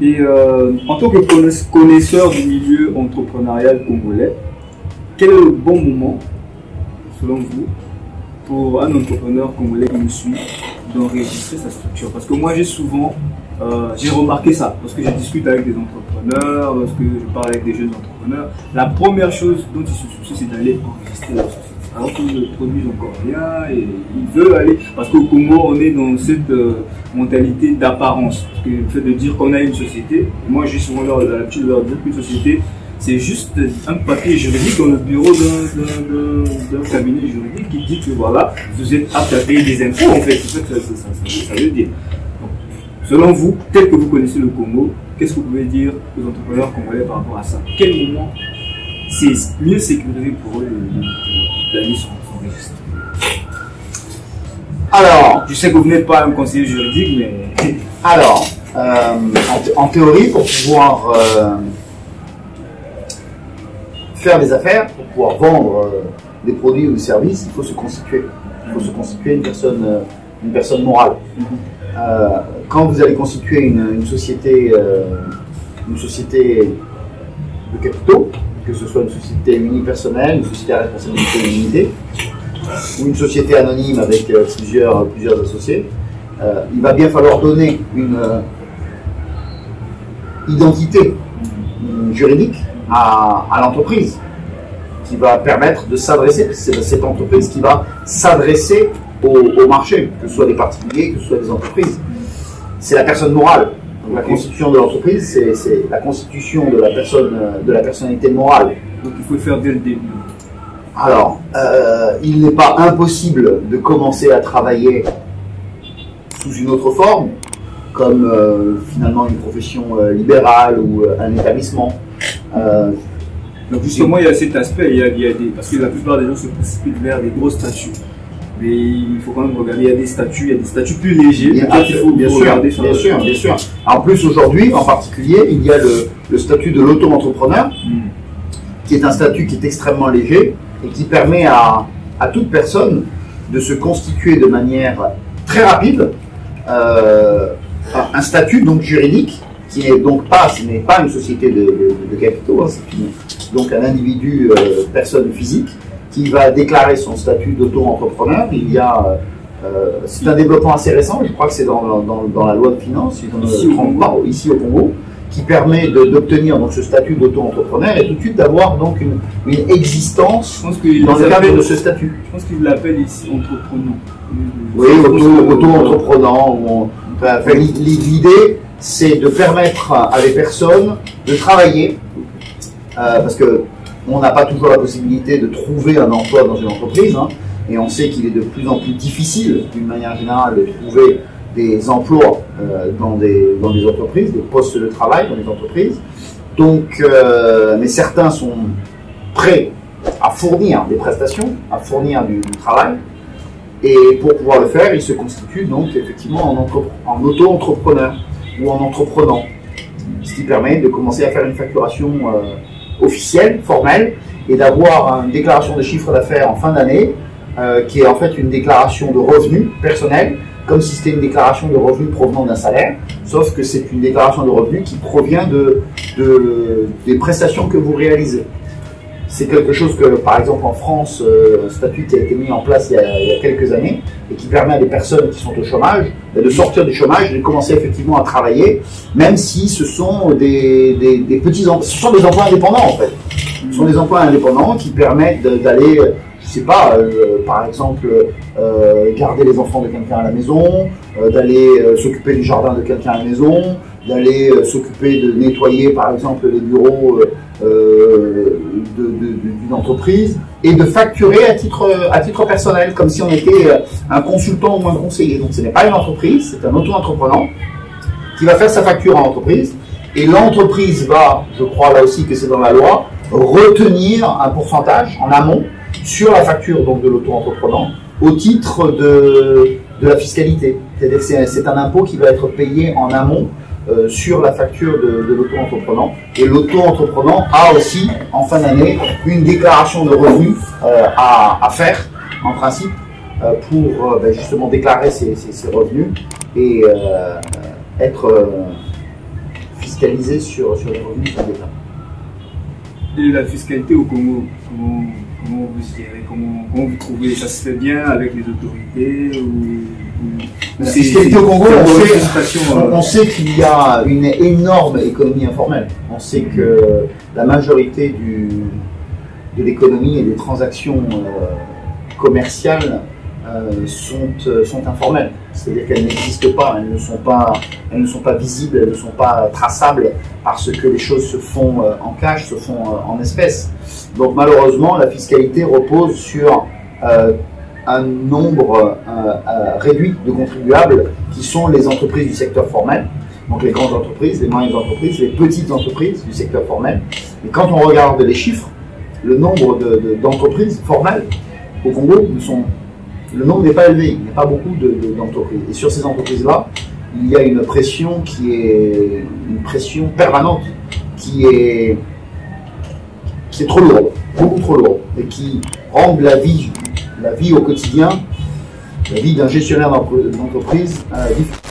Et en tant que connaisseur du milieu entrepreneurial congolais, quel est le bon moment, selon vous, pour un entrepreneur congolais qui me suit, d'enregistrer sa structure? Parce que moi, j'ai remarqué ça, parce que je discute avec des entrepreneurs, lorsque je parle avec des jeunes entrepreneurs, la première chose dont ils se soucient, c'est d'aller enregistrer leur société. Alors qu'ils ne produisent encore rien et ils veulent aller, parce qu'au Congo, on est dans cette mentalité d'apparence. Parce que le fait de dire qu'on a une société, moi j'ai souvent l'habitude de leur dire qu'une société, c'est juste un papier juridique dans le bureau d'un cabinet juridique qui dit que voilà, vous êtes apte à payer des impôts, en fait. C'est ça que ça veut dire. Donc, selon vous, tel que vous connaissez le Congo, qu'est-ce que vous pouvez dire aux entrepreneurs congolais par rapport à ça? Quel moment c'est mieux sécurisé pour eux d'aller son registre? Alors, je sais que vous n'êtes pas un conseiller juridique, mais... Alors, en théorie, pour pouvoir faire des affaires, pour pouvoir vendre des produits ou des services, il faut se constituer. Il faut se constituer une personne morale. Quand vous allez constituer une société de capitaux, que ce soit une société unipersonnelle, une société à responsabilité limitée, ou une société anonyme avec plusieurs associés, il va bien falloir donner une identité juridique à l'entreprise qui va permettre de s'adresser, c'est cette entreprise qui va s'adresser au marché, que ce soit des particuliers, que ce soit des entreprises. C'est la personne morale. Donc, la constitution de l'entreprise, c'est la constitution de la personnalité morale. Donc il faut le faire dès le début. Alors, il n'est pas impossible de commencer à travailler sous une autre forme, comme finalement une profession libérale ou un établissement. Donc justement, il y a cet aspect, parce que la plupart des gens se précipitent vers des gros statuts. Mais il faut quand même regarder, il y a des statuts plus légers. Bien sûr. En plus, aujourd'hui, en particulier, il y a le statut de l'auto-entrepreneur, qui est un statut qui est extrêmement léger et qui permet à toute personne de se constituer de manière très rapide un statut donc juridique qui n'est donc pas, ce n'est pas une société de capitaux, hein, c'est donc un individu, personne physique, qui va déclarer son statut d'auto-entrepreneur. C'est un développement assez récent, je crois que c'est dans la loi de finances, si je ne me trompe pas, ici au Congo, qui permet d'obtenir donc ce statut d'auto-entrepreneur et tout de suite d'avoir donc une existence dans le cadre de ce statut. Je pense qu'ils l'appellent ici entreprenant. Oui, auto-entreprenant. L'idée, c'est de permettre à des personnes de travailler, parce que on n'a pas toujours la possibilité de trouver un emploi dans une entreprise, hein, et on sait qu'il est de plus en plus difficile, d'une manière générale, de trouver des emplois dans des entreprises, des postes de travail dans les entreprises. Donc, mais certains sont prêts à fournir des prestations, à fournir du travail, et pour pouvoir le faire, ils se constituent donc effectivement en auto-entrepreneur ou en entreprenant, ce qui permet de commencer à faire une facturation officielle, formelle, et d'avoir une déclaration de chiffre d'affaires en fin d'année, qui est en fait une déclaration de revenus personnels, comme si c'était une déclaration de revenus provenant d'un salaire, sauf que c'est une déclaration de revenus qui provient des prestations que vous réalisez. C'est quelque chose que, par exemple, en France, un statut qui a été mis en place il y a quelques années et qui permet à des personnes qui sont au chômage de sortir du chômage et de commencer effectivement à travailler, même si ce sont des petits emplois, ce sont des emplois indépendants en fait. Ce sont des emplois indépendants qui permettent d'aller, je sais pas, par exemple, garder les enfants de quelqu'un à la maison, d'aller s'occuper du jardin de quelqu'un à la maison, d'aller s'occuper de nettoyer par exemple les bureaux d'une entreprise et de facturer à titre personnel, comme si on était un consultant ou un conseiller. Donc ce n'est pas une entreprise, c'est un auto-entrepreneur qui va faire sa facture à l'entreprise, et l'entreprise va, je crois là aussi que c'est dans la loi, retenir un pourcentage en amont sur la facture donc de l'auto-entrepreneur au titre de la fiscalité. C'est-à-dire que c'est un impôt qui va être payé en amont sur la facture de l'auto-entrepreneur. Et l'auto-entrepreneur a aussi, en fin d'année, une déclaration de revenus à faire, en principe, pour justement déclarer ses revenus et être fiscalisé sur les revenus de l'État. Et la fiscalité au Congo, comment vous gérez, comment vous trouvez? Ça se fait bien avec les autorités La fiscalité au Congo, on sait qu'il y a une énorme économie informelle. On sait que la majorité de l'économie et des transactions commerciales sont informelles. C'est-à-dire qu'elles n'existent pas, elles ne sont pas visibles, elles ne sont pas traçables parce que les choses se font en cash, se font en espèces. Donc malheureusement, la fiscalité repose sur un nombre réduit de contribuables qui sont les entreprises du secteur formel, donc les grandes entreprises, les moyennes entreprises, les petites entreprises du secteur formel. Et quand on regarde les chiffres, le nombre d'entreprises formelles au Congo, le nombre n'est pas élevé, il n'y a pas beaucoup d'entreprises. Et sur ces entreprises-là, il y a une pression une pression permanente qui est trop lourde, beaucoup trop lourde, et qui rend la vie au quotidien, la vie d'un gestionnaire d'entreprise difficile.